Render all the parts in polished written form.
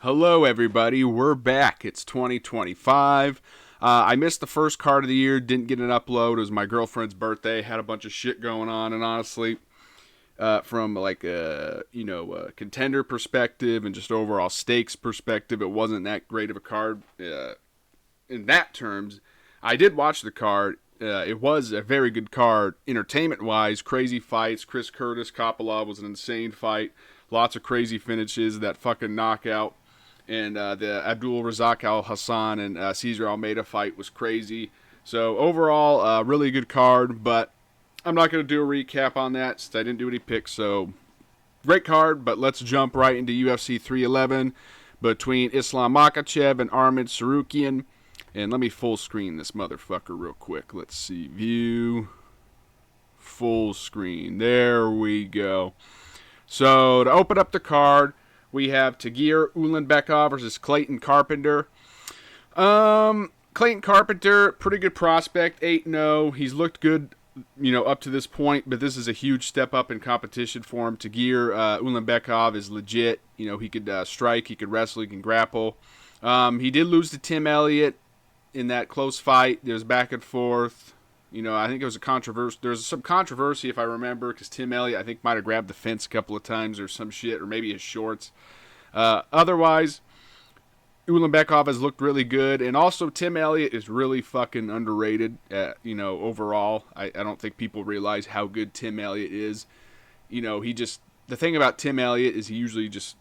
Hello, everybody. We're back. It's 2025. I missed the first card of the year. Didn't get an upload. It was my girlfriend's birthday. Had a bunch of shit going on, and honestly, from like a contender perspective and just overall stakes perspective, it wasn't that great of a card. In that terms, I did watch the card. It was a very good card, entertainment-wise. Crazy fights. Chris Curtis, Kopylov was an insane fight. Lots of crazy finishes. That fucking knockout. And the Abdul Razak Al Hassan and Cesar Almeida fight was crazy. So overall, really good card, but I'm not going to do a recap on that since I didn't do any picks. So great card, but let's jump right into UFC 311 between Islam Makhachev and Armin Tsarukyan. And let me full screen this motherfucker real quick. Let's see. View. Full screen. There we go. So to open up the card, we have Tagir Ulanbekov versus Clayton Carpenter. Clayton Carpenter, pretty good prospect, 8-0. He's looked good, up to this point, but this is a huge step up in competition for him. Tagir Ulanbekov is legit. He could strike, he could wrestle, he can grapple. He did lose to Tim Elliott in that close fight. There's back and forth. I think it was a controversy. There's some controversy, if I remember, because Tim Elliott, I think, might have grabbed the fence a couple of times or some shit, or maybe his shorts. Otherwise, Ulanbekov has looked really good, and also Tim Elliott is really fucking underrated. Overall, I don't think people realize how good Tim Elliott is. The thing about Tim Elliott is he usually just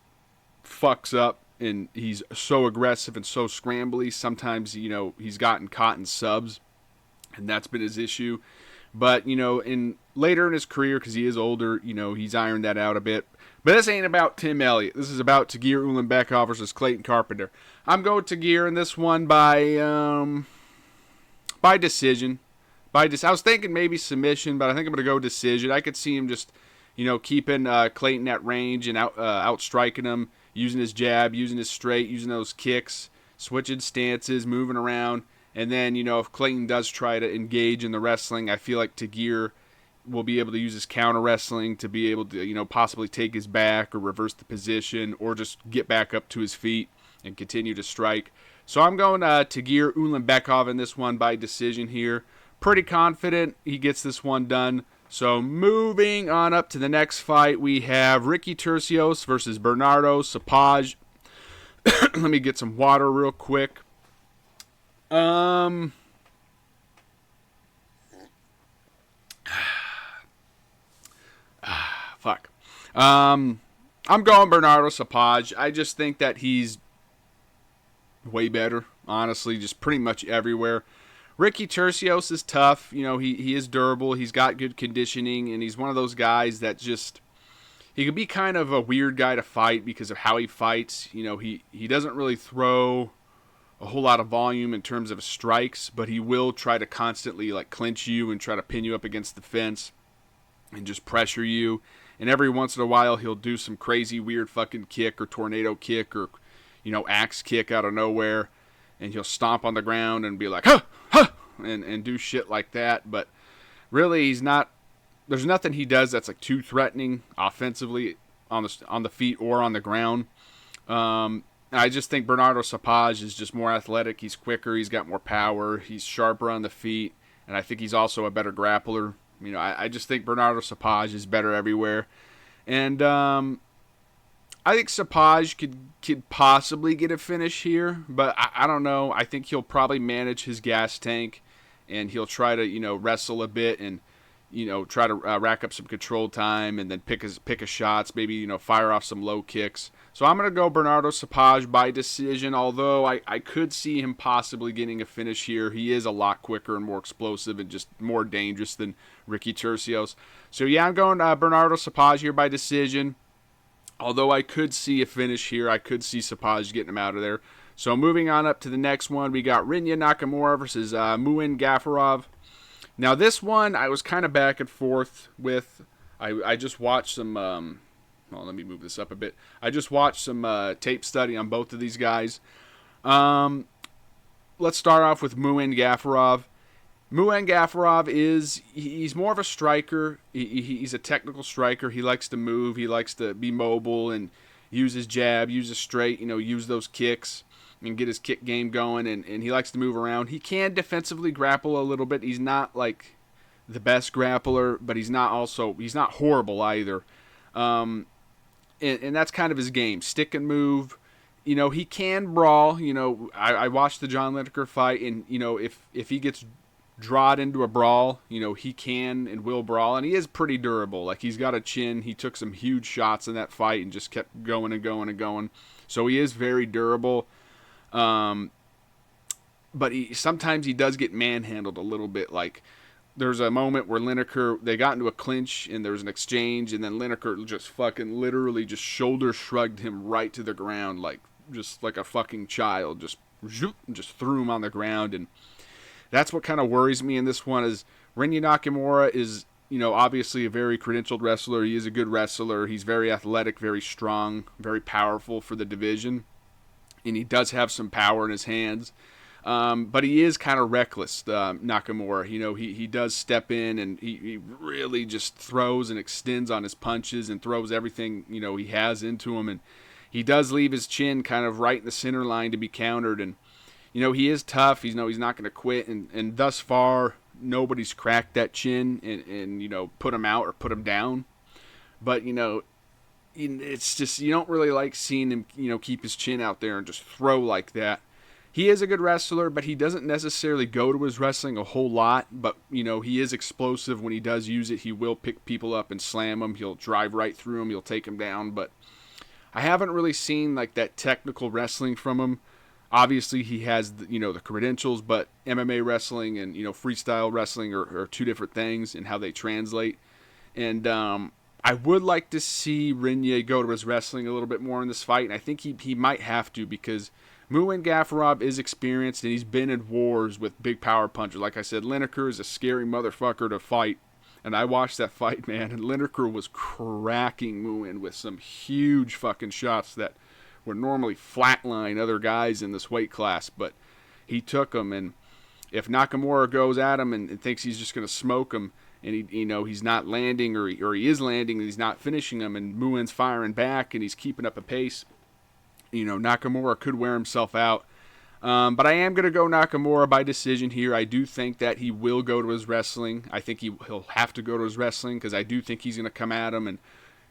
fucks up, and he's so aggressive and so scrambly. Sometimes, he's gotten caught in subs, and that's been his issue. But, later in his career, because he is older, he's ironed that out a bit. But this ain't about Tim Elliott. This is about Tagir Ulanbekov versus Clayton Carpenter. I'm going Tagir in this one by decision. I was thinking maybe submission, but I think I'm going to go decision. I could see him just, keeping Clayton at range and outstriking him, using his jab, using his straight, using those kicks, switching stances, moving around. And then, if Clayton does try to engage in the wrestling, I feel like Tagir will be able to use his counter wrestling to be able to, possibly take his back or reverse the position or just get back up to his feet and continue to strike. So I'm going Tagir Ulanbekov in this one by decision here. Pretty confident he gets this one done. So moving on up to the next fight, we have Ricky Turcios versus Bernardo Sapaj. Let me get some water real quick. Fuck. I'm going Bernardo Sapaj. I just think that he's way better, honestly, just pretty much everywhere. Ricky Turcios is tough. He is durable. He's got good conditioning, and he's one of those guys that just... He could be kind of a weird guy to fight because of how he fights. He doesn't really throw a whole lot of volume in terms of strikes, but he will try to constantly clinch you and try to pin you up against the fence and just pressure you. And every once in a while, he'll do some crazy weird fucking kick or tornado kick or, axe kick out of nowhere. And he'll stomp on the ground and be like, huh, huh, and do shit like that. But really, he's not, there's nothing he does that's too threatening offensively on the feet or on the ground. I just think Bernardo Sapaj is just more athletic. He's quicker. He's got more power. He's sharper on the feet. And I think he's also a better grappler. I just think Bernardo Sapaj is better everywhere. And I think Sapaj could possibly get a finish here. But I don't know. I think he'll probably manage his gas tank. And he'll try to, wrestle a bit and, try to rack up some control time and then pick his shots, maybe, fire off some low kicks. So I'm going to go Bernardo Sapaj by decision, although I could see him possibly getting a finish here. He is a lot quicker and more explosive and just more dangerous than Ricky Turcios. So yeah, I'm going Bernardo Sapaj here by decision, although I could see a finish here. I could see Sapaj getting him out of there. So moving on up to the next one, we got Rinya Nakamura versus Muin Gafarov. Now this one I was kind of back and forth with. I just watched some... let me move this up a bit. I just watched some tape study on both of these guys. Let's start off with Muin Gafarov. Muin Gafarov he's more of a striker. He's a technical striker. He likes to move. He likes to be mobile, and use his jab, use his straight, use those kicks and get his kick game going. And he likes to move around. He can defensively grapple a little bit. He's not like the best grappler, but he's not horrible either. And that's kind of his game. Stick and move. He can brawl. I watched the John Lineker fight, and if he gets drawed into a brawl, he can and will brawl, and he is pretty durable. Like, he's got a chin. He took some huge shots in that fight and just kept going and going and going. So he is very durable. But sometimes he does get manhandled a little bit. Like, there's a moment where they got into a clinch and there was an exchange, and then Lineker just fucking literally just shoulder shrugged him right to the ground, just like a fucking child, just threw him on the ground. And that's what kind of worries me in this one. Is Rinya Nakamura is, obviously a very credentialed wrestler. He is a good wrestler. He's very athletic, very strong, very powerful for the division, and he does have some power in his hands. But he is kind of reckless, Nakamura. He does step in, and he really just throws and extends on his punches and throws everything, he has into him. And he does leave his chin kind of right in the center line to be countered. And, he is tough. He's not going to quit. And thus far, nobody's cracked that chin and put him out or put him down. But, it's just, you don't really like seeing him, keep his chin out there and just throw like that. He is a good wrestler, but he doesn't necessarily go to his wrestling a whole lot. But, he is explosive when he does use it. He will pick people up and slam them. He'll drive right through them. He'll take them down. But I haven't really seen, that technical wrestling from him. Obviously, he has, the credentials, but MMA wrestling and, freestyle wrestling are two different things in how they translate. And I would like to see Rinya go to his wrestling a little bit more in this fight. And I think he might have to, because Muin Gafurov is experienced, and he's been in wars with big power punchers. Like I said, Lineker is a scary motherfucker to fight. And I watched that fight, man, and Lineker was cracking Muin with some huge fucking shots that would normally flatline other guys in this weight class. But he took them, and if Nakamura goes at him and thinks he's just going to smoke him, and he's not landing, or he is landing and he's not finishing him, and Muin's firing back and he's keeping up a pace, Nakamura could wear himself out. But I am going to go Nakamura by decision here. I do think that he will go to his wrestling. I think he'll have to go to his wrestling, because I do think he's going to come at him and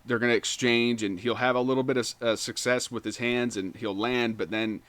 they're going to exchange, and he'll have a little bit of success with his hands and he'll land. But then,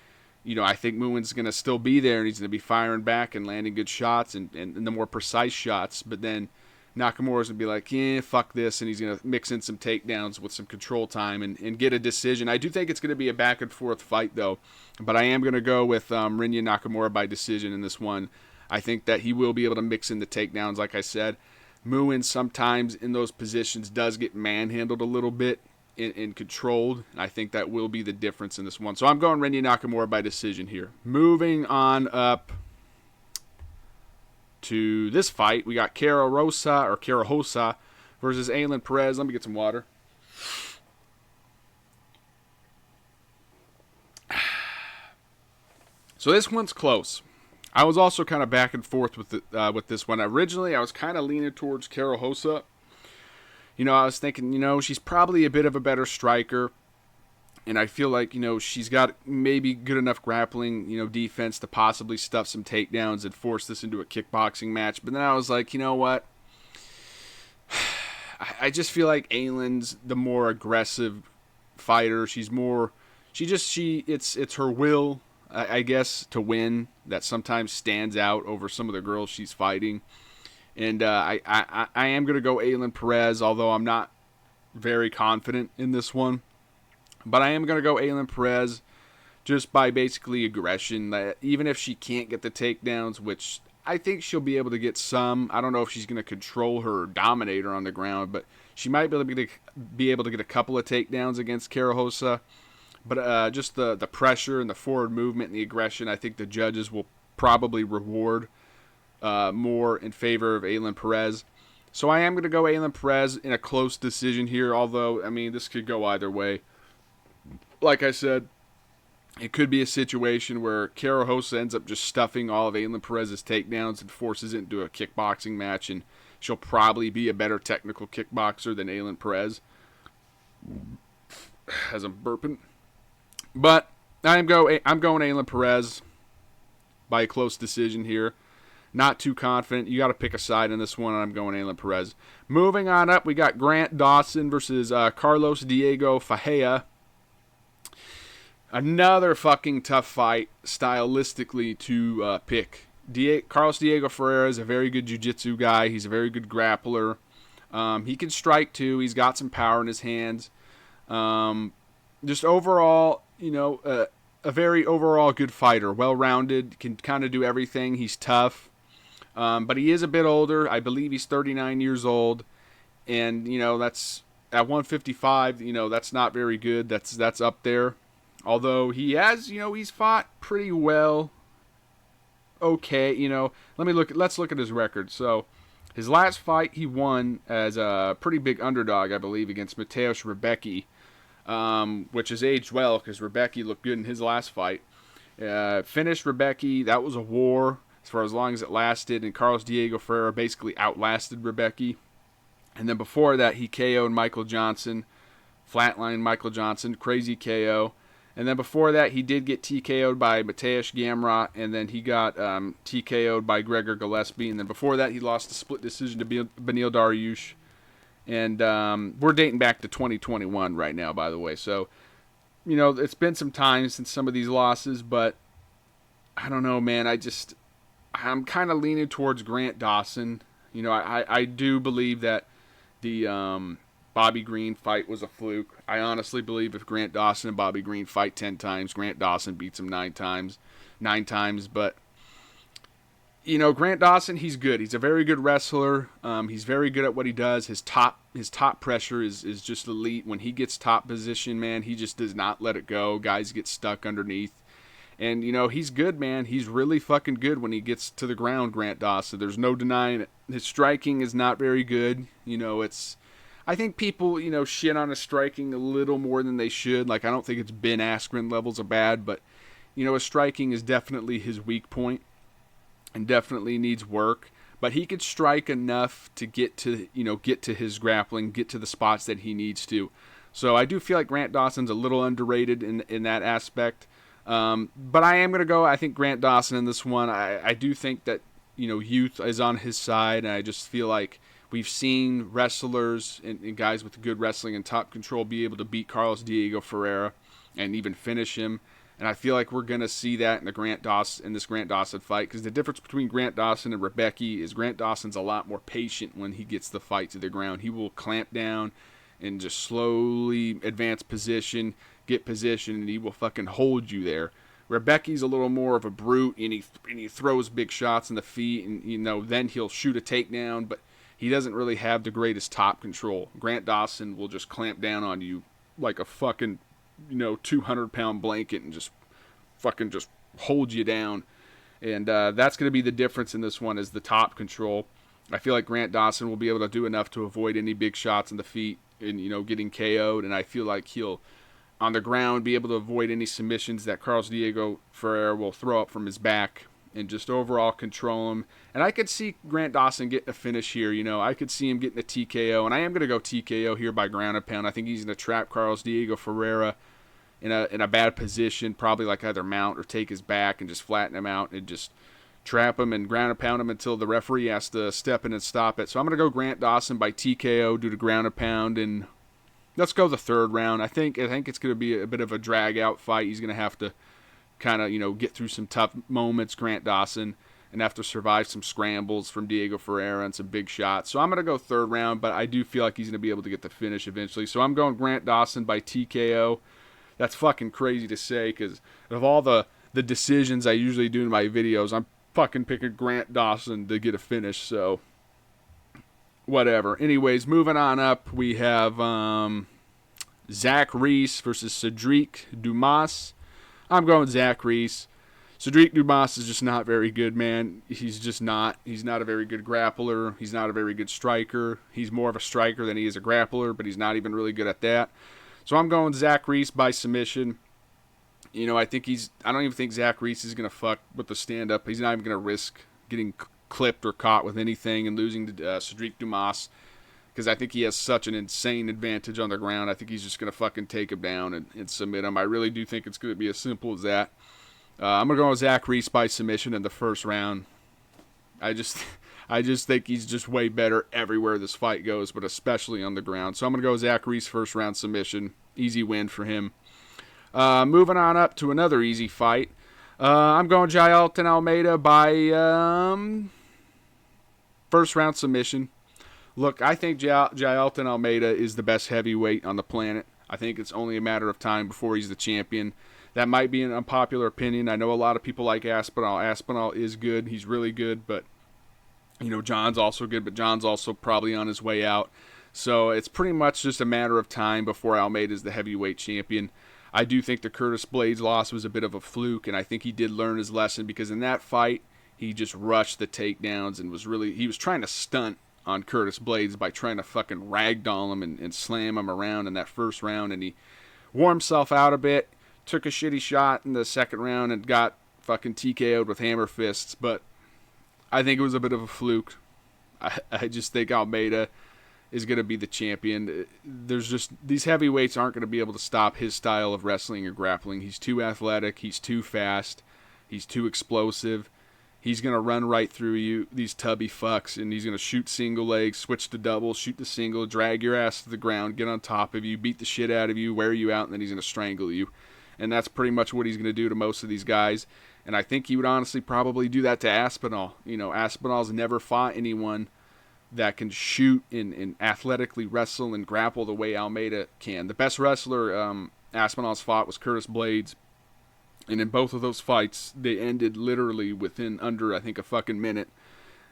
I think Muin's going to still be there, and he's going to be firing back and landing good shots and the more precise shots. But then Nakamura's going to be like, fuck this, and he's going to mix in some takedowns with some control time and get a decision. I do think it's going to be a back and forth fight, though, but I am going to go with Rinya Nakamura by decision in this one. I think that he will be able to mix in the takedowns, like I said. Muin sometimes in those positions does get manhandled a little bit and controlled, and I think that will be the difference in this one. So I'm going Rinya Nakamura by decision here. Moving on up to this fight, we got Cara Hosa versus Aylin Perez. Let me get some water. So this one's close. I was also kind of back and forth with this one. Originally, I was kind of leaning towards Cara Hosa. I was thinking, she's probably a bit of a better striker. And I feel like, she's got maybe good enough grappling, defense to possibly stuff some takedowns and force this into a kickboxing match. But then I was like, you know what? I just feel like Aylin's the more aggressive fighter. It's her will, I guess, to win that sometimes stands out over some of the girls she's fighting. And I am going to go Aylin Perez, although I'm not very confident in this one. But I am going to go Aylin Perez just by basically aggression. Even if she can't get the takedowns, which I think she'll be able to get some. I don't know if she's going to control her or dominate her on the ground, but she might be able to get a couple of takedowns against Cara Hosa. But just the pressure and the forward movement and the aggression, I think the judges will probably reward more in favor of Aylin Perez. So I am going to go Aylin Perez in a close decision here, although, this could go either way. Like I said, it could be a situation where Cara Hosa ends up just stuffing all of Aylin Perez's takedowns and forces it into a kickboxing match, and she'll probably be a better technical kickboxer than Aylin Perez. as I'm burping. But I'm going Aylin Perez by a close decision here. Not too confident. You got to pick a side in this one, and I'm going Aylin Perez. Moving on up, we got Grant Dawson versus Carlos Diego Ferreira. Another fucking tough fight stylistically to pick. Carlos Diego Ferreira is a very good jiu-jitsu guy. He's a very good grappler. He can strike too. He's got some power in his hands. Just overall, a very overall good fighter. Well-rounded, can kind of do everything. He's tough. But he is a bit older. I believe he's 39 years old. And, that's at 155, that's not very good. That's up there. Although he has, he's fought pretty well. Okay, let's look at his record. So, his last fight he won as a pretty big underdog, I believe, against Mateusz Rebecki, which has aged well because Rebecki looked good in his last fight. Finished Rebecki. That was a war for as long as it lasted, and Carlos Diego Ferreira basically outlasted Rebecki. And then before that, he KO'd Michael Johnson, flatlined Michael Johnson, crazy KO. And then before that, he did get TKO'd by Mateusz Gamrot, and then he got TKO'd by Gregor Gillespie. And then before that, he lost a split decision to Beneil Dariush. And we're dating back to 2021 right now, by the way. So, it's been some time since some of these losses, but I don't know, man. I'm kind of leaning towards Grant Dawson. I do believe that the Bobby Green fight was a fluke. I honestly believe if Grant Dawson and Bobby Green fight 10 times, Grant Dawson beats him 9 times. But, Grant Dawson, he's good. He's a very good wrestler. He's very good at what he does. His top pressure is just elite. When he gets top position, man, he just does not let it go. Guys get stuck underneath. And, he's good, man. He's really fucking good when he gets to the ground, Grant Dawson. There's no denying it. His striking is not very good. I think people, shit on his striking a little more than they should. Like, I don't think it's Ben Askren levels of bad, but, his striking is definitely his weak point and definitely needs work. But he could strike enough to get to his grappling, get to the spots that he needs to. So I do feel like Grant Dawson's a little underrated in that aspect. But I am going to go, I think, Grant Dawson in this one. I do think that, youth is on his side, and I just feel like we've seen wrestlers and guys with good wrestling and top control be able to beat Carlos Diego Ferreira and even finish him. And I feel like we're going to see that in this Grant Dawson fight, because the difference between Grant Dawson and Rebecki is Grant Dawson's a lot more patient when he gets the fight to the ground. He will clamp down and just slowly advance position, get position, and he will fucking hold you there. Rebecki's a little more of a brute, and he throws big shots in the feet, and then he'll shoot a takedown, but he doesn't really have the greatest top control. Grant Dawson will just clamp down on you like a fucking 200-pound blanket and just fucking just hold you down. And that's going to be the difference in this one, is the top control. I feel like Grant Dawson will be able to do enough to avoid any big shots in the feet and getting KO'd, and I feel like he'll on the ground be able to avoid any submissions that Carlos Diego Ferreira will throw up from his back, and just overall control him. And I could see Grant Dawson getting a finish here. I could see him getting a TKO, and I am going to go TKO here by ground and pound. I think he's going to trap Carlos Diego Ferreira in a bad position, probably like either mount or take his back and just flatten him out and just trap him and ground and pound him until the referee has to step in and stop it. So I'm going to go Grant Dawson by TKO due to ground and pound, and let's go the third round. I think it's going to be a bit of a drag-out fight. He's going to have to kind of, get through some tough moments, Grant Dawson, and have to survive some scrambles from Diego Ferreira and some big shots. So I'm going to go third round, but I do feel like he's going to be able to get the finish eventually. So I'm going Grant Dawson by TKO. That's fucking crazy to say, because of all the decisions I usually do in my videos, I'm fucking picking Grant Dawson to get a finish, so whatever. Anyways, moving on up, we have Zach Reese versus Cedric Dumas. I'm going Zach Reese. Cedric Dumas is just not very good, man. He's not a very good grappler. He's not a very good striker. He's more of a striker than he is a grappler, but he's not even really good at that. So I'm going Zach Reese by submission. I don't even think Zach Reese is going to fuck with the stand-up. He's not even going to risk getting clipped or caught with anything and losing to Cedric Dumas. because I think he has such an insane advantage on the ground. I think he's just going to fucking take him down and submit him. I really do think it's going to be as simple as that. I'm going to go with Zach Reese by submission in the first round. I just think he's just way better everywhere this fight goes, but especially on the ground. So I'm going to go Zach Reese first round submission. Easy win for him. Moving on up to another easy fight. I'm going Jailton Almeida by first round submission. Look, I think Jailton Almeida is the best heavyweight on the planet. I think it's only a matter of time before he's the champion. That might be an unpopular opinion. I know a lot of people like Aspinall. Aspinall is good. He's really good, but John's also good, but John's also probably on his way out. So it's pretty much just a matter of time before Almeida is the heavyweight champion. I do think the Curtis Blades loss was a bit of a fluke, and I think he did learn his lesson because in that fight, he just rushed the takedowns and he was trying to stunt on Curtis Blades by trying to fucking ragdoll him and slam him around in that first round, and he wore himself out a bit, took a shitty shot in the second round and got fucking TKO'd with hammer fists, but I think it was a bit of a fluke. I just think Almeida is going to be the champion. These heavyweights aren't going to be able to stop his style of wrestling or grappling. He's too athletic, he's too fast, he's too explosive. He's going to run right through you, these tubby fucks, and he's going to shoot single legs, switch to double, shoot the single, drag your ass to the ground, get on top of you, beat the shit out of you, wear you out, and then he's going to strangle you. And that's pretty much what he's going to do to most of these guys. And I think he would honestly probably do that to Aspinall. Aspinall's never fought anyone that can shoot and athletically wrestle and grapple the way Almeida can. The best wrestler Aspinall's fought was Curtis Blades. And in both of those fights, they ended literally within under, I think, a fucking minute.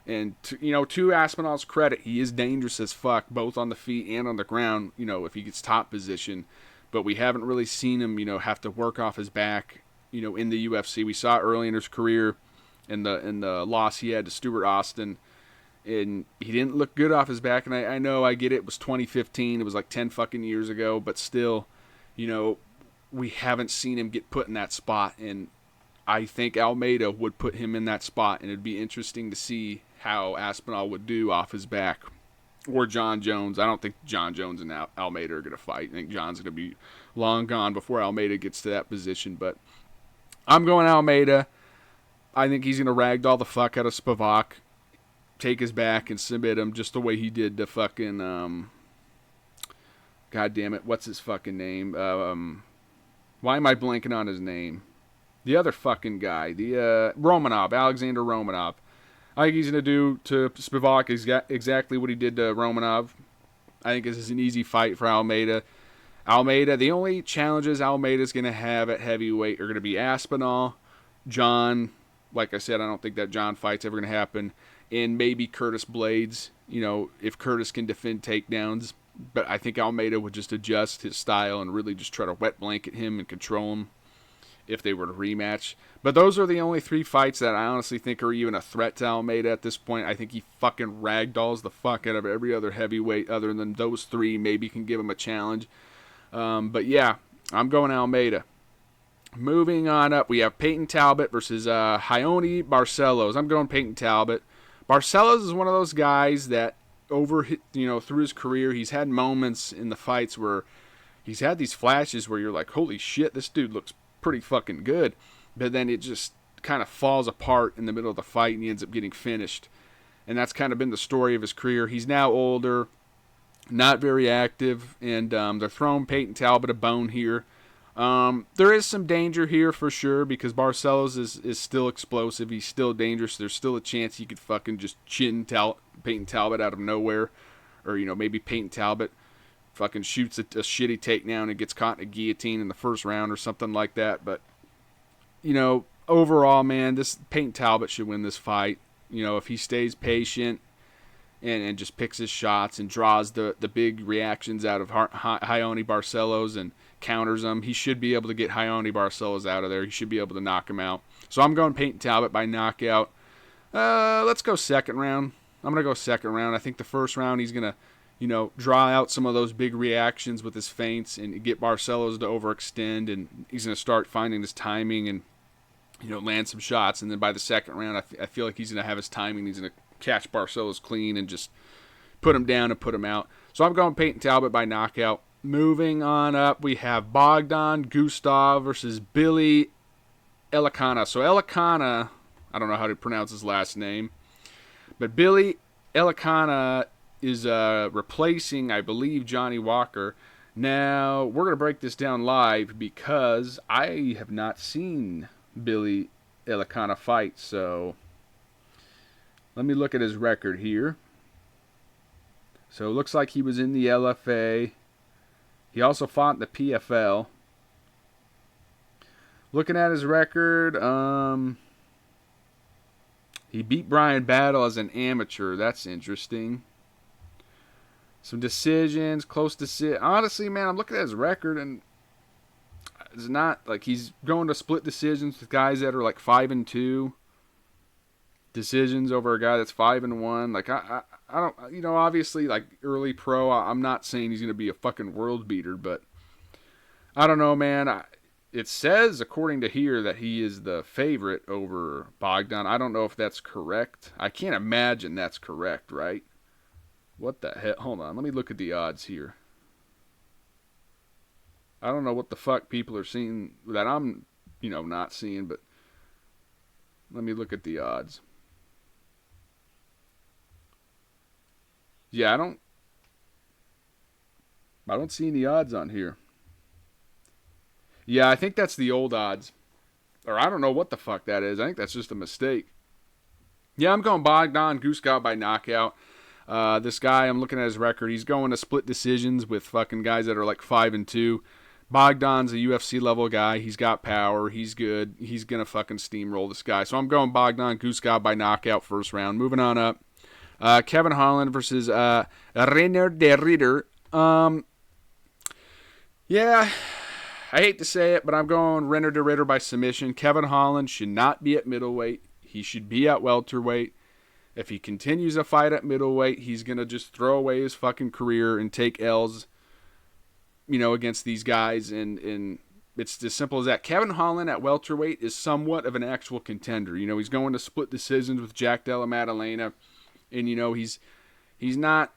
And, to Aspinall's credit, he is dangerous as fuck, both on the feet and on the ground, if he gets top position. But we haven't really seen him, have to work off his back, in the UFC. We saw it early in his career in the loss he had to Stuart Austin. And he didn't look good off his back. And I know, I get it. It was 2015. It was like 10 fucking years ago. But still, we haven't seen him get put in that spot, and I think Almeida would put him in that spot, and it'd be interesting to see how Aspinall would do off his back. Or John Jones. I don't think John Jones and Almeida are going to fight. I think John's going to be long gone before Almeida gets to that position, but I'm going Almeida. I think he's going to ragdoll the fuck out of Spivak, take his back, and submit him just the way he did to fucking, God damn it, what's his fucking name? Why am I blanking on his name? The other fucking guy. The Romanov. Alexander Romanov. I think he's going to do to Spivak exactly what he did to Romanov. I think this is an easy fight for Almeida. The only challenges Almeida's going to have at heavyweight are going to be Aspinall, John. Like I said, I don't think that John fight's ever going to happen. And maybe Curtis Blades, if Curtis can defend takedowns. But I think Almeida would just adjust his style and really just try to wet blanket him and control him if they were to rematch. But those are the only three fights that I honestly think are even a threat to Almeida at this point. I think he fucking ragdolls the fuck out of every other heavyweight other than those three. Maybe can give him a challenge. But yeah, I'm going Almeida. Moving on up, we have Peyton Talbot versus Raoni Barcelos. I'm going Peyton Talbot. Barcelos is one of those guys that through his career, he's had moments in the fights where he's had these flashes where you're like, holy shit, this dude looks pretty fucking good. But then it just kind of falls apart in the middle of the fight and he ends up getting finished. And that's kind of been the story of his career. He's now older, not very active, and they're throwing Peyton Talbot a bone here. There is some danger here for sure because Barcelos is still explosive. He's still dangerous. There's still a chance he could fucking just chin Peyton Talbot out of nowhere. Or, maybe Peyton Talbot fucking shoots a shitty takedown and gets caught in a guillotine in the first round or something like that. But, overall, man, this Peyton Talbot should win this fight. If he stays patient and just picks his shots and draws the big reactions out of Raoni Barcelos and counters him, he should be able to get Raoni Barcelos out of there. He should be able to knock him out. So I'm going Peyton Talbot by knockout. Let's go second round. I'm going to go second round. I think the first round he's going to, draw out some of those big reactions with his feints and get Barcelos to overextend, and he's going to start finding his timing and, land some shots. And then by the second round, I feel like he's going to have his timing. He's going to catch Barcelos clean and just put him down and put him out. So I'm going Peyton Talbot by knockout. Moving on up, we have Bogdan Gustav versus Billy Elikana. So Elikana, I don't know how to pronounce his last name, but Billy Elikana is replacing, I believe, Johnny Walker. Now, we're going to break this down live because I have not seen Billy Elikana fight. So, let me look at his record here. So, it looks like he was in the LFA. He also fought in the PFL. Looking at his record, he beat Brian Battle as an amateur. That's interesting. Some decisions, close decision. Honestly, man, I'm looking at his record, and it's not like he's going to split decisions with guys that are like 5-2. Decisions over a guy that's 5-1. Like I don't, obviously, like early pro, I'm not saying he's going to be a fucking world beater, but I don't know, man. It says, according to here, that he is the favorite over Bogdan. I don't know if that's correct. I can't imagine that's correct, right? What the hell? Hold on. Let me look at the odds here. I don't know what the fuck people are seeing that I'm, not seeing, but let me look at the odds. Yeah, I don't see any odds on here. Yeah, I think that's the old odds. Or I don't know what the fuck that is. I think that's just a mistake. Yeah, I'm going Bogdan Gustav by knockout. This guy, I'm looking at his record. He's going to split decisions with fucking guys that are like 5-2. Bogdan's a UFC level guy. He's got power. He's good. He's going to fucking steamroll this guy. So I'm going Bogdan Gustav by knockout first round. Moving on up. Kevin Holland versus Reiner de Ridder. Yeah, I hate to say it, but I'm going Reiner de Ridder by submission. Kevin Holland should not be at middleweight. He should be at welterweight. If he continues to fight at middleweight, he's going to just throw away his fucking career and take L's, against these guys. And it's as simple as that. Kevin Holland at welterweight is somewhat of an actual contender. He's going to split decisions with Jack Della Maddalena. And, he's not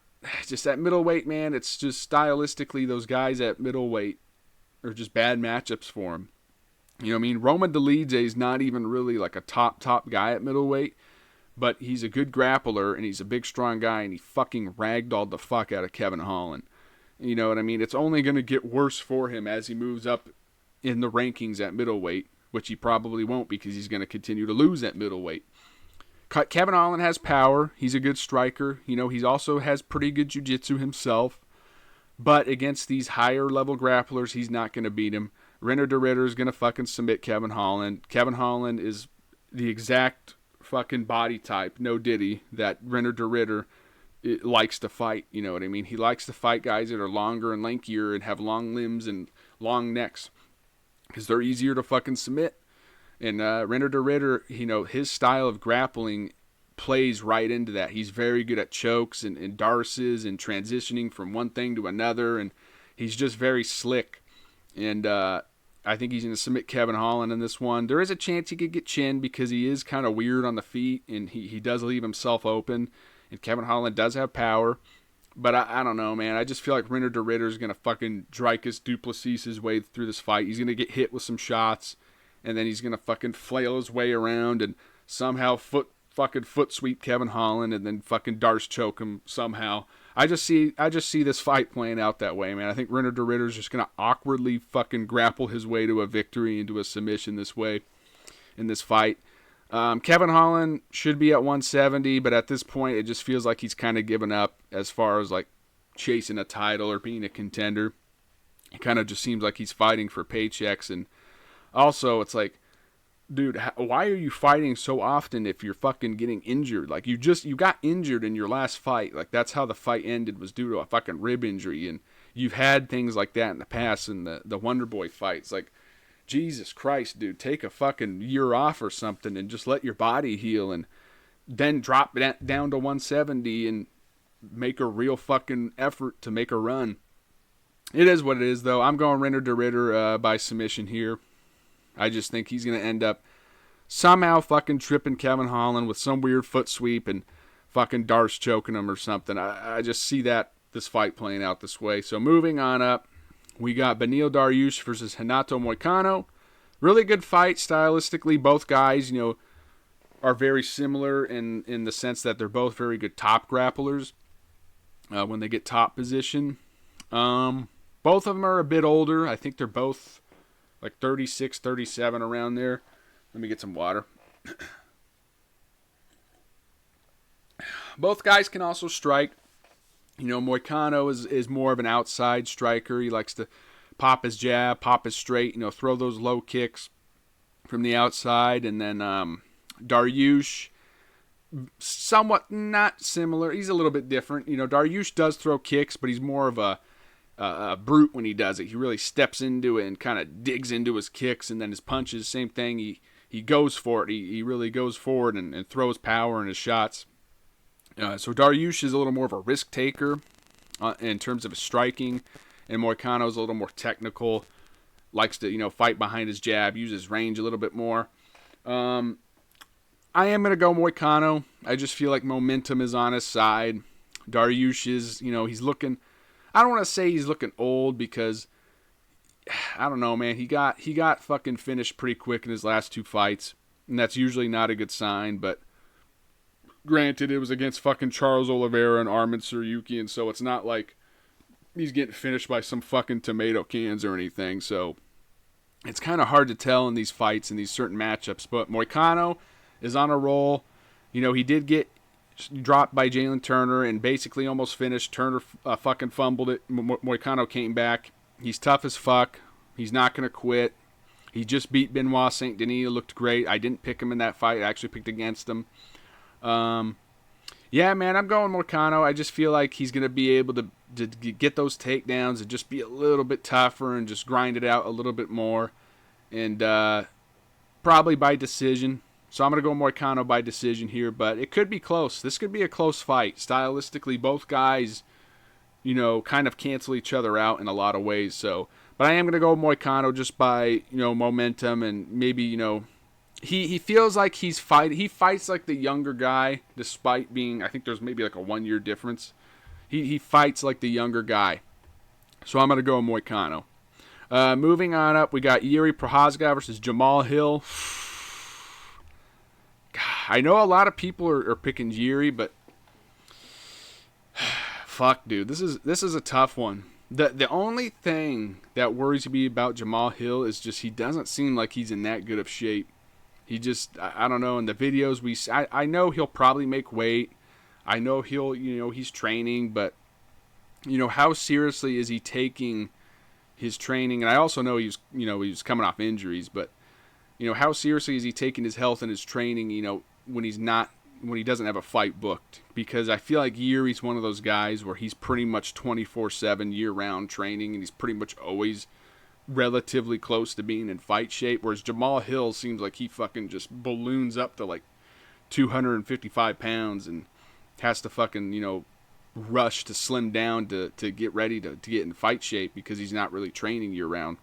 just at middleweight, man. It's just stylistically those guys at middleweight are just bad matchups for him. Roman Dolidze is not even really like a top guy at middleweight. But he's a good grappler, and he's a big, strong guy, and he fucking ragdolled the fuck out of Kevin Holland. You know what I mean? It's only going to get worse for him as he moves up in the rankings at middleweight, which he probably won't because he's going to continue to lose at middleweight. Kevin Holland has power. He's a good striker. He also has pretty good jiu-jitsu himself. But against these higher-level grapplers, he's not going to beat him. Reiner de Ridder is going to fucking submit Kevin Holland. Kevin Holland is the exact fucking body type, no diddy, that Reiner de Ridder likes to fight. You know what I mean? He likes to fight guys that are longer and lankier and have long limbs and long necks because they're easier to fucking submit. And Reiner de Ridder, his style of grappling plays right into that. He's very good at chokes and darces and transitioning from one thing to another, and he's just very slick. And I think he's going to submit Kevin Holland in this one. There is a chance he could get chinned because he is kind of weird on the feet, and he does leave himself open. And Kevin Holland does have power. But I don't know, man. I just feel like Reiner de Ridder is going to fucking Dricus Duplessis his way through this fight. He's going to get hit with some shots, and then he's going to fucking flail his way around and somehow foot sweep Kevin Holland and then fucking Darce choke him somehow. I just see this fight playing out that way, man. I think Reiner de Ridder is just going to awkwardly fucking grapple his way to a victory and to a submission this way in this fight. Kevin Holland should be at 170, but at this point it just feels like he's kind of given up as far as like chasing a title or being a contender. It kind of just seems like he's fighting for paychecks, and also it's like, dude, why are you fighting so often if you're fucking getting injured? Like, you got injured in your last fight. Like, that's how the fight ended, was due to a fucking rib injury. And you've had things like that in the past in the Wonder Boy fights. Like, Jesus Christ, dude, take a fucking year off or something and just let your body heal and then drop it down to 170 and make a real fucking effort to make a run. It is what it is, though. I'm going Reiner de Ridder by submission here. I just think he's going to end up somehow fucking tripping Kevin Holland with some weird foot sweep and fucking Darce choking him or something. I just see this fight playing out this way. So moving on up, we got Beneil Dariush versus Renato Moicano. Really good fight stylistically. Both guys, are very similar in the sense that they're both very good top grapplers when they get top position. Both of them are a bit older. I think they're both like 36, 37 around there. Let me get some water. Both guys can also strike. Moicano is more of an outside striker. He likes to pop his jab, pop his straight, throw those low kicks from the outside. And then Dariush, somewhat not similar. He's a little bit different. Dariush does throw kicks, but he's more of a brute when he does it. He really steps into it and kind of digs into his kicks, and then his punches, same thing. He goes for it. He really goes forward and throws power in his shots. So Dariush is a little more of a risk taker in terms of his striking, and Moicano is a little more technical, likes to fight behind his jab, use his range a little bit more. I am going to go Moicano. I just feel like momentum is on his side. Dariush is, he's looking, I don't want to say he's looking old because, I don't know, man. He got fucking finished pretty quick in his last 2 fights, and that's usually not a good sign, but granted, it was against fucking Charles Oliveira and Arman Tsarukyan, so it's not like he's getting finished by some fucking tomato cans or anything, so it's kind of hard to tell in these fights, in these certain matchups, but Moicano is on a roll. He did get dropped by Jalen Turner and basically almost finished. Turner fucking fumbled it. Moicano came back. He's tough as fuck. He's not going to quit. He just beat Benoit Saint Denis. It looked great. I didn't pick him in that fight. I actually picked against him. Yeah, man, I'm going Moicano. I just feel like he's going to be able to get those takedowns and just be a little bit tougher and just grind it out a little bit more. And probably by decision. So I'm going to go Moicano by decision here, but it could be close. This could be a close fight. Stylistically, both guys, kind of cancel each other out in a lot of ways. So, but I am going to go Moicano just by, momentum and maybe, he feels like he fights like the younger guy, despite being, I think there's maybe like a 1-year difference. He fights like the younger guy. So I'm going to go Moicano. Moving on up, we got Yuri Prochazka versus Jamal Hill. I know a lot of people are picking Yuri, but fuck, dude, this is a tough one. The only thing that worries me about Jamal Hill is just he doesn't seem like he's in that good of shape. He just, I don't know, in the videos I know he'll probably make weight. I know he's training, but, how seriously is he taking his training? And I also know he was coming off injuries, but, how seriously is he taking his health and his training, when he doesn't have a fight booked? Because I feel like Yuri's one of those guys where he's pretty much 24/7 year-round training, and he's pretty much always relatively close to being in fight shape, whereas Jamal Hill seems like he fucking just balloons up to like 255 pounds and has to fucking, rush to slim down to get ready to get in fight shape because he's not really training year-round.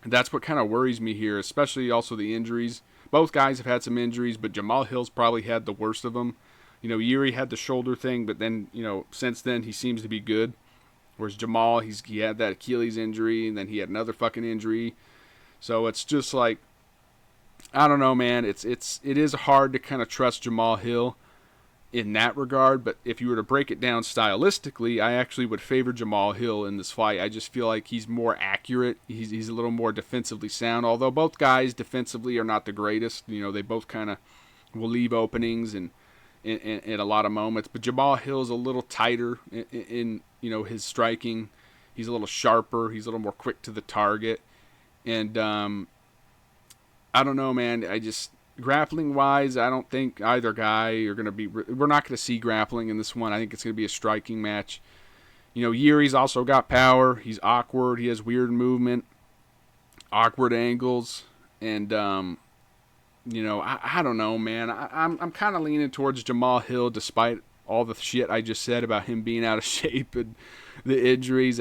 And that's what kind of worries me here, especially also the injuries. Both guys have had some injuries, but Jamal Hill's probably had the worst of them. Yuri had the shoulder thing, but then, since then he seems to be good. Whereas Jamal, he had that Achilles injury, and then he had another fucking injury. So it's just like, I don't know, man. It is hard to kind of trust Jamal Hill in that regard. But if you were to break it down stylistically, I actually would favor Jamal Hill in this fight. I just feel like he's more accurate. He's a little more defensively sound. Although both guys defensively are not the greatest. They both kind of will leave openings and in a lot of moments. But Jamal Hill's a little tighter in his striking. He's a little sharper. He's a little more quick to the target. And I don't know, man. Grappling wise, I don't think either guy are going to be. We're not going to see grappling in this one. I think it's going to be a striking match. Yuri's also got power. He's awkward. He has weird movement, awkward angles, and I don't know, man. I'm kind of leaning towards Jamal Hill, despite all the shit I just said about him being out of shape and the injuries.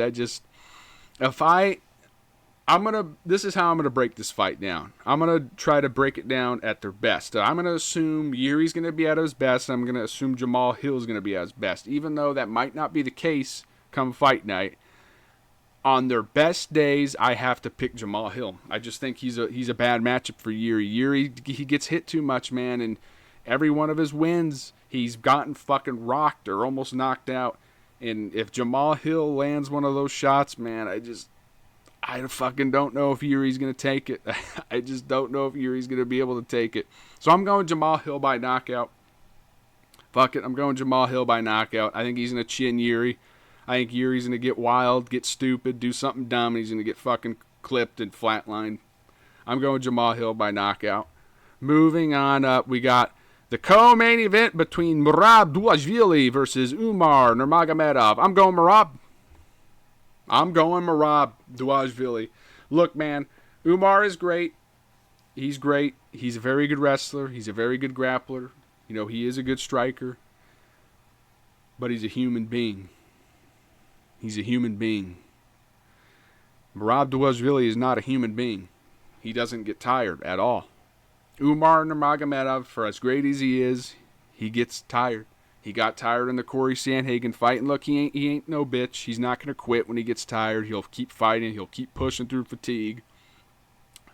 This is how I'm gonna break this fight down. I'm gonna try to break it down at their best. I'm gonna assume Yuri's gonna be at his best. I'm gonna assume Jamal Hill's gonna be at his best, even though that might not be the case come fight night. On their best days, I have to pick Jamal Hill. I just think he's a bad matchup for Yuri. Yuri, he gets hit too much, man, and every one of his wins, he's gotten fucking rocked or almost knocked out. And if Jamal Hill lands one of those shots, man, I fucking don't know if Yuri's going to take it. I just don't know if Yuri's going to be able to take it. So I'm going Jamal Hill by knockout. Fuck it, I'm going Jamal Hill by knockout. I think he's going to chin Yuri. I think Yuri's going to get wild, get stupid, do something dumb, and he's going to get fucking clipped and flatlined. I'm going Jamal Hill by knockout. Moving on up, we got the co-main event between Merab Dvalishvili versus Umar Nurmagomedov. I'm going Merab Dvalishvili. Look, man, Umar is great. He's great. He's a very good wrestler. He's a very good grappler. You know, he is a good striker. But he's a human being. He's a human being. Merab Dvalishvili is not a human being. He doesn't get tired at all. Umar Nurmagomedov, for as great as he is, he gets tired. He got tired in the Corey Sandhagen fight, and look, he ain't no bitch. He's not going to quit when he gets tired. He'll keep fighting. He'll keep pushing through fatigue.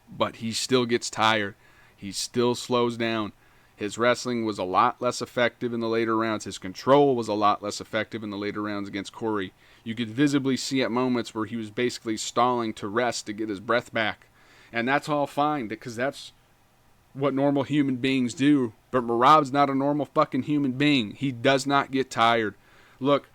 But he still gets tired. He still slows down. His wrestling was a lot less effective in the later rounds. His control was a lot less effective in the later rounds against Corey. You could visibly see at moments where he was basically stalling to rest to get his breath back. And that's all fine, because that's what normal human beings do. But Merab's not a normal fucking human being. He does not get tired. Look,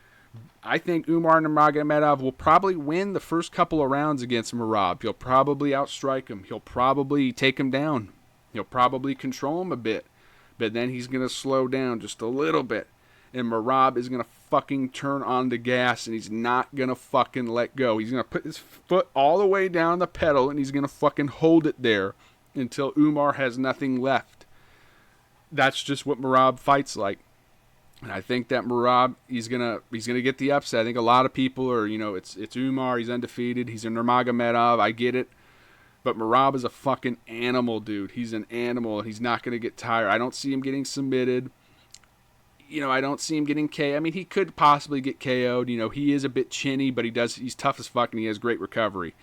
I think Umar Nurmagomedov will probably win the first couple of rounds against Merab. He'll probably outstrike him. He'll probably take him down. He'll probably control him a bit. But then he's going to slow down just a little bit. And Merab is going to fucking turn on the gas, and he's not going to fucking let go. He's going to put his foot all the way down the pedal, and he's going to fucking hold it there until Umar has nothing left. That's just what Merab fights like. And I think that Merab, he's gonna get the upset. I think a lot of people are, it's Umar, he's undefeated, he's a Nurmagomedov, I get it. But Merab is a fucking animal, dude. He's an animal, and he's not going to get tired. I don't see him getting submitted. I don't see him getting KO'd. I mean, he could possibly get KO'd. He is a bit chinny, but he's tough as fuck, and he has great recovery.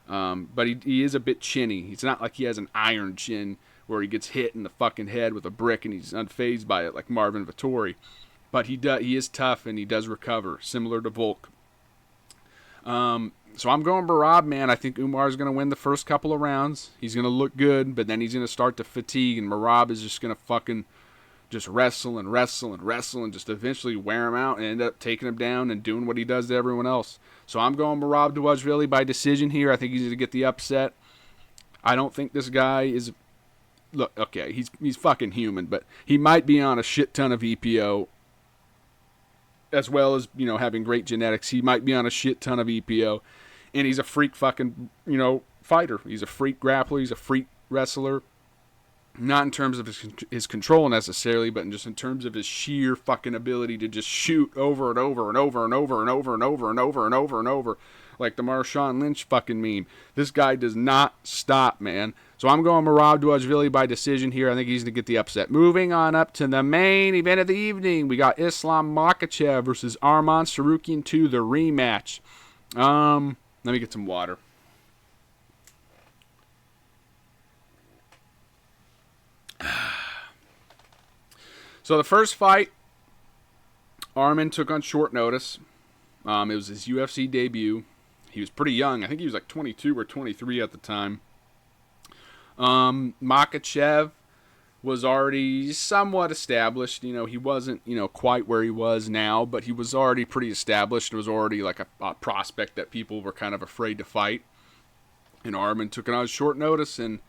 But he is a bit chinny. It's not like he has an iron chin where he gets hit in the fucking head with a brick and he's unfazed by it like Marvin Vettori. But he is tough, and he does recover, similar to Volk. So I'm going Merab, man. I think Umar's going to win the first couple of rounds. He's going to look good, but then he's going to start to fatigue, and Merab is just going to fucking just wrestle and just eventually wear him out and end up taking him down and doing what he does to everyone else. So I'm going Merab Dvalishvili by decision here. I think he's going to get the upset. I don't think this guy is... Look, okay, he's fucking human, but he might be on a shit ton of EPO, as well as, having great genetics. He might be on a shit ton of EPO, and he's a freak fucking, fighter. He's a freak grappler. He's a freak wrestler. Not in terms of his control necessarily, but just in terms of his sheer fucking ability to just shoot over and over and over and over and over and over and over and over and over, like the Marshawn Lynch fucking meme. This guy does not stop, man. So I'm going Merab Dvalishvili by decision here. I think he's going to get the upset. Moving on up to the main event of the evening, we got Islam Makhachev versus Arman Tsarukyan 2, the rematch. Let me get some water. So the first fight, Arman took on short notice. It was his UFC debut. He was pretty young. I think he was like 22 or 23 at the time. Makhachev was already somewhat established. He wasn't, quite where he was now, but he was already pretty established. It was already like a prospect that people were kind of afraid to fight. And Arman took it on short notice, and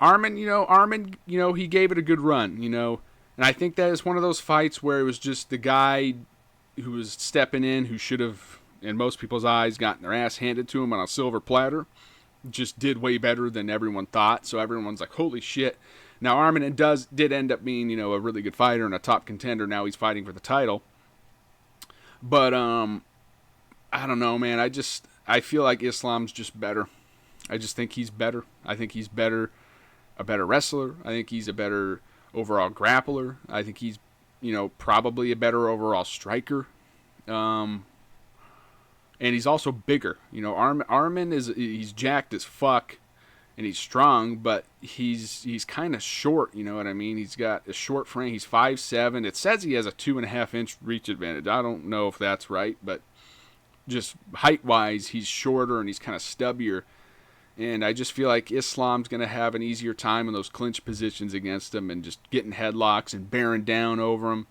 Arman, he gave it a good run, And I think that is one of those fights where it was just the guy who was stepping in, who should have, in most people's eyes, gotten their ass handed to him on a silver platter. Just did way better than everyone thought. So everyone's like, holy shit. Now Arman did end up being, a really good fighter and a top contender. Now he's fighting for the title. But I don't know, man. I feel like Islam's just better. I just think he's better. I think he's better, a better wrestler. I think he's a better overall grappler. I think he's, probably a better overall striker. And he's also bigger. Armin he's jacked as fuck, and he's strong, but he's kind of short. You know what I mean? He's got a short frame. He's 5'7". It says he has a 2.5-inch reach advantage. I don't know if that's right, but just height-wise, he's shorter and he's kind of stubbier. And I just feel like Islam's going to have an easier time in those clinch positions against him and just getting headlocks and bearing down over him.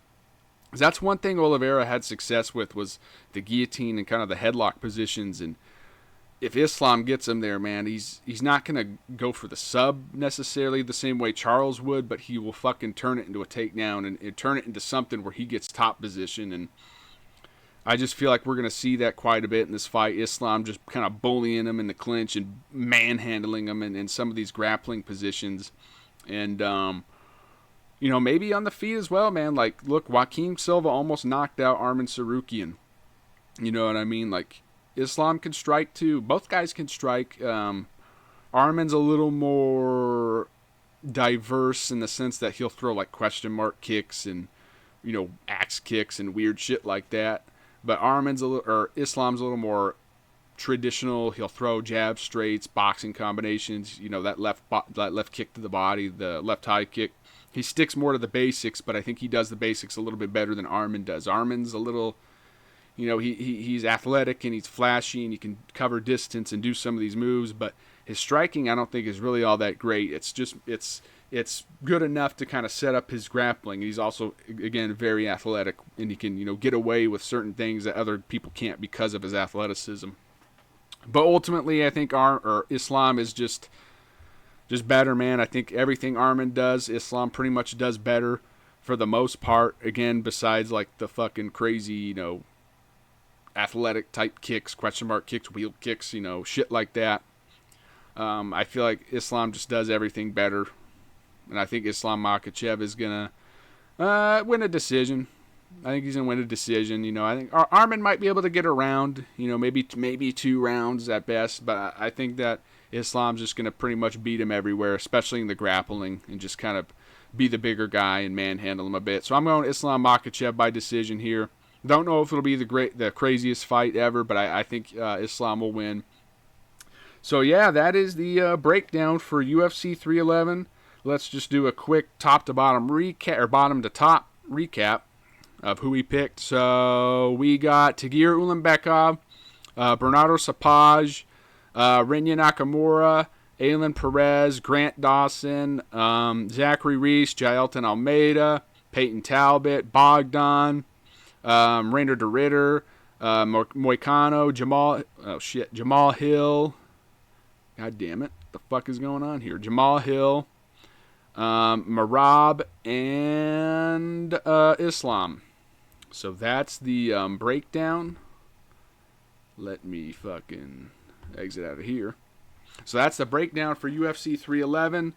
Because that's one thing Oliveira had success with, was the guillotine and kind of the headlock positions. And if Islam gets him there, man, he's not going to go for the sub necessarily the same way Charles would, but he will fucking turn it into a takedown and turn it into something where he gets top position. And I just feel like we're going to see that quite a bit in this fight. Islam just kind of bullying him in the clinch and manhandling him in some of these grappling positions. And, maybe on the feet as well, man. Like, look, Joaquin Silva almost knocked out Arman Tsarukyan. You know what I mean? Like, Islam can strike too. Both guys can strike. Arman's a little more diverse in the sense that he'll throw like question mark kicks and, axe kicks and weird shit like that. But Islam's a little more traditional. He'll throw jab straights, boxing combinations. That left kick to the body, the left high kick. He sticks more to the basics, but I think he does the basics a little bit better than Arman does. Arman's a little, he's athletic and he's flashy and he can cover distance and do some of these moves, but his striking I don't think is really all that great. It's good enough to kind of set up his grappling. He's also, again, very athletic, and he can, get away with certain things that other people can't because of his athleticism. But ultimately, I think Islam is just better, man. I think everything Arman does, Islam pretty much does better for the most part. Again, besides like the fucking crazy, athletic type kicks, question mark kicks, wheel kicks, shit like that. I feel like Islam just does everything better. And I think Islam Makhachev is going to win a decision. I think he's going to win a decision. I think Arman might be able to get around, maybe 2 rounds at best. But I think that Islam's just going to pretty much beat him everywhere, especially in the grappling, and just kind of be the bigger guy and manhandle him a bit. So I'm going Islam Makhachev by decision here. Don't know if it'll be the craziest fight ever, but I think Islam will win. So yeah, that is the breakdown for UFC 311. Let's just do a quick top to bottom recap, or bottom to top recap of who we picked. So we got Tagir Ulanbekov, Bernardo Sapaj, Rinya Nakamura, Aylin Perez, Grant Dawson, Zachary Reese, Jailton Almeida, Peyton Talbot, Bogdan, Rainer de Ritter, Moicano, Jamal Hill. God damn it. What the fuck is going on here? Jamal Hill, Marab, and Islam. So that's the breakdown. Let me fucking exit out of here. So that's the breakdown for UFC 311.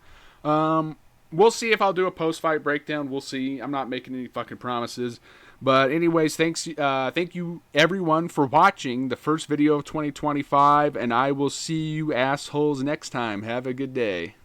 We'll see if I'll do a post-fight breakdown. We'll see. I'm not making any fucking promises. But anyways, thank you everyone for watching the first video of 2025, and I will see you assholes next time. Have a good day.